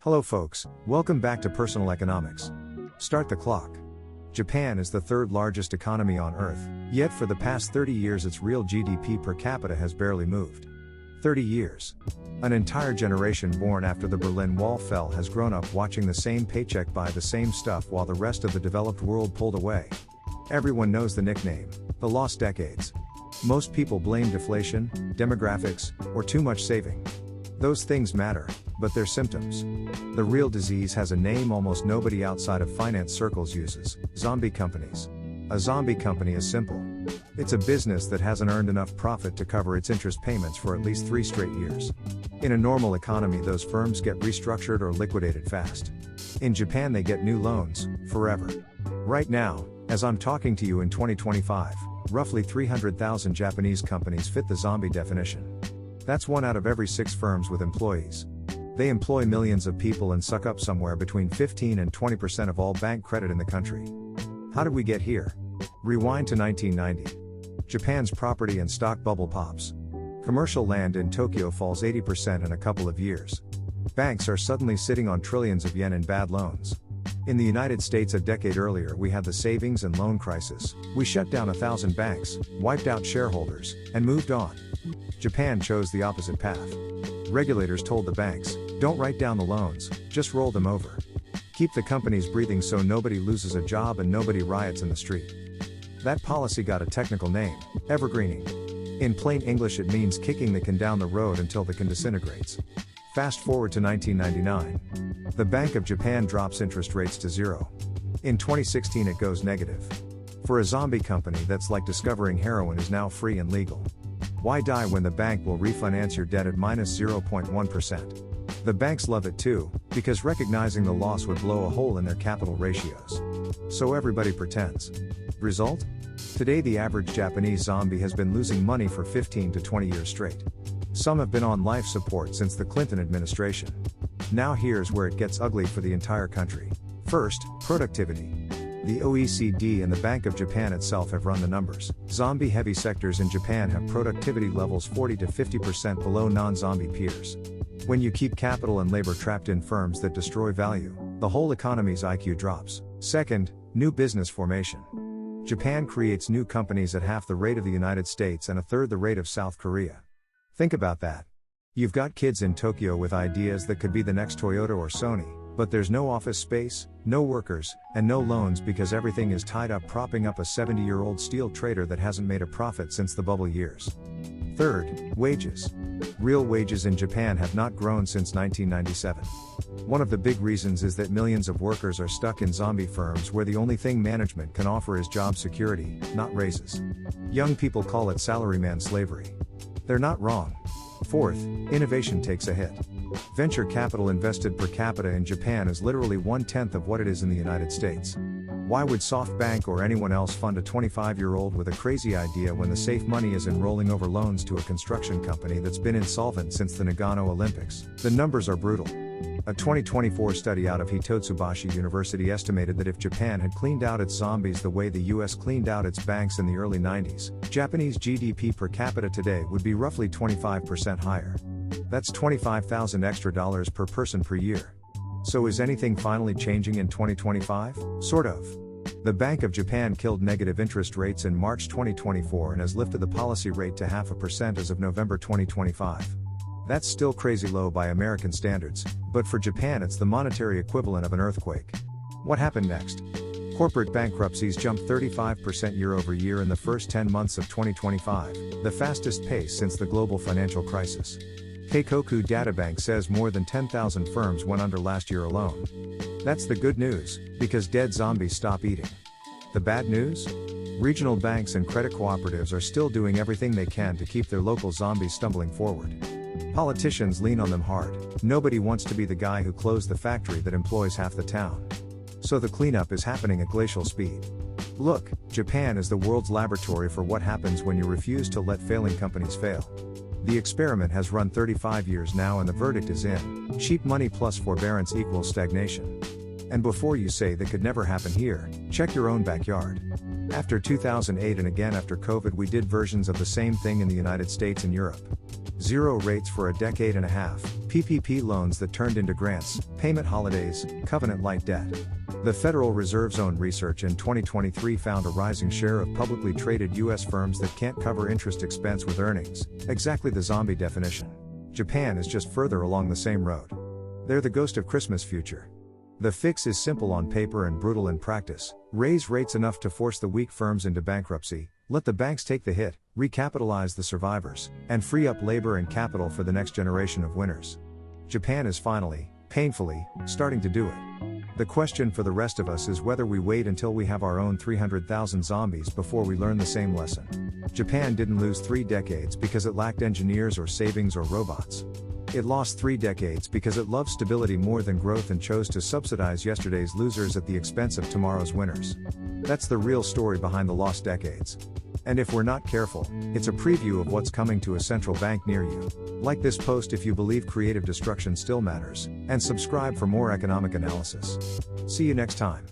Hello folks, welcome back to Personal Economics. Start the clock. Japan is the third largest economy on Earth, yet for the past 30 years its real GDP per capita has barely moved. 30 years. An entire generation born after the Berlin Wall fell has grown up watching the same paycheck buy the same stuff while the rest of the developed world pulled away. Everyone knows the nickname, the lost decades. Most people blame deflation, demographics, or too much saving. Those things matter, but they're symptoms. The real disease has a name almost nobody outside of finance circles uses: zombie companies. A zombie company is simple. It's a business that hasn't earned enough profit to cover its interest payments for at least 3 straight years. In a normal economy, those firms get restructured or liquidated fast. In Japan, they get new loans, forever. Right now, as I'm talking to you in 2025, roughly 300,000 Japanese companies fit the zombie definition. That's 1 out of every 6 firms with employees. They employ millions of people and suck up somewhere between 15 and 20% of all bank credit in the country. How did we get here? Rewind to 1990. Japan's property and stock bubble pops. Commercial land in Tokyo falls 80% in a couple of years. Banks are suddenly sitting on trillions of yen in bad loans. In the United States a decade earlier we had the savings and loan crisis. We shut down 1,000 banks, wiped out shareholders, and moved on. Japan chose the opposite path. Regulators told the banks, don't write down the loans, just roll them over. Keep the companies breathing so nobody loses a job and nobody riots in the street. That policy got a technical name: evergreening. In plain English it means kicking the can down the road until the can disintegrates. Fast forward to 1999. The Bank of Japan drops interest rates to 0. In 2016 it goes negative. For a zombie company, that's like discovering heroin is now free and legal. Why die when the bank will refinance your debt at minus 0.1%? The banks love it too, because recognizing the loss would blow a hole in their capital ratios. So everybody pretends. Result? Today the average Japanese zombie has been losing money for 15 to 20 years straight. Some have been on life support since the Clinton administration. Now here's where it gets ugly for the entire country. First, productivity. The OECD and the Bank of Japan itself have run the numbers. Zombie-heavy sectors in Japan have productivity levels 40 to 50% below non-zombie peers. When you keep capital and labor trapped in firms that destroy value, the whole economy's IQ drops. Second, new business formation. Japan creates new companies at half the rate of the United States and a third the rate of South Korea. Think about that. You've got kids in Tokyo with ideas that could be the next Toyota or Sony, but there's no office space, no workers, and no loans because everything is tied up propping up a 70-year-old steel trader that hasn't made a profit since the bubble years. Third, wages. Real wages in Japan have not grown since 1997. One of the big reasons is that millions of workers are stuck in zombie firms where the only thing management can offer is job security, not raises. Young people call it salaryman slavery. They're not wrong. Fourth, innovation takes a hit. Venture capital invested per capita in Japan is literally 1/10 of what it is in the United States. Why would SoftBank or anyone else fund a 25-year-old with a crazy idea when the safe money is in rolling over loans to a construction company that's been insolvent since the Nagano Olympics? The numbers are brutal. A 2024 study out of Hitotsubashi University estimated that if Japan had cleaned out its zombies the way the US cleaned out its banks in the early 90s, Japanese GDP per capita today would be roughly 25% higher. That's $25,000 extra dollars per person per year. So is anything finally changing in 2025? Sort of. The Bank of Japan killed negative interest rates in March 2024 and has lifted the policy rate to 0.5% as of November 2025. That's still crazy low by American standards, but for Japan it's the monetary equivalent of an earthquake. What happened next? Corporate bankruptcies jumped 35% year over year in the first 10 months of 2025, the fastest pace since the global financial crisis. Keikoku Databank says more than 10,000 firms went under last year alone. That's the good news, because dead zombies stop eating. The bad news? Regional banks and credit cooperatives are still doing everything they can to keep their local zombies stumbling forward. Politicians lean on them hard. Nobody wants to be the guy who closed the factory that employs half the town. So the cleanup is happening at glacial speed. Look, Japan is the world's laboratory for what happens when you refuse to let failing companies fail. The experiment has run 35 years now and the verdict is in: cheap money plus forbearance equals stagnation. And before you say that could never happen here, check your own backyard. After 2008 and again after COVID, we did versions of the same thing in the United States and Europe. 0 rates for a decade and a half. PPP loans that turned into grants, payment holidays, covenant-light debt. The Federal Reserve's own research in 2023 found a rising share of publicly traded U.S. firms that can't cover interest expense with earnings, exactly the zombie definition. Japan is just further along the same road. They're the ghost of Christmas future. The fix is simple on paper and brutal in practice: raise rates enough to force the weak firms into bankruptcy, let the banks take the hit, recapitalize the survivors, and free up labor and capital for the next generation of winners. Japan is finally, painfully, starting to do it. The question for the rest of us is whether we wait until we have our own 300,000 zombies before we learn the same lesson. Japan didn't lose 3 decades because it lacked engineers or savings or robots. It lost 3 decades because it loved stability more than growth and chose to subsidize yesterday's losers at the expense of tomorrow's winners. That's the real story behind the lost decades. And if we're not careful, it's a preview of what's coming to a central bank near you. Like this post if you believe creative destruction still matters, and subscribe for more economic analysis. See you next time.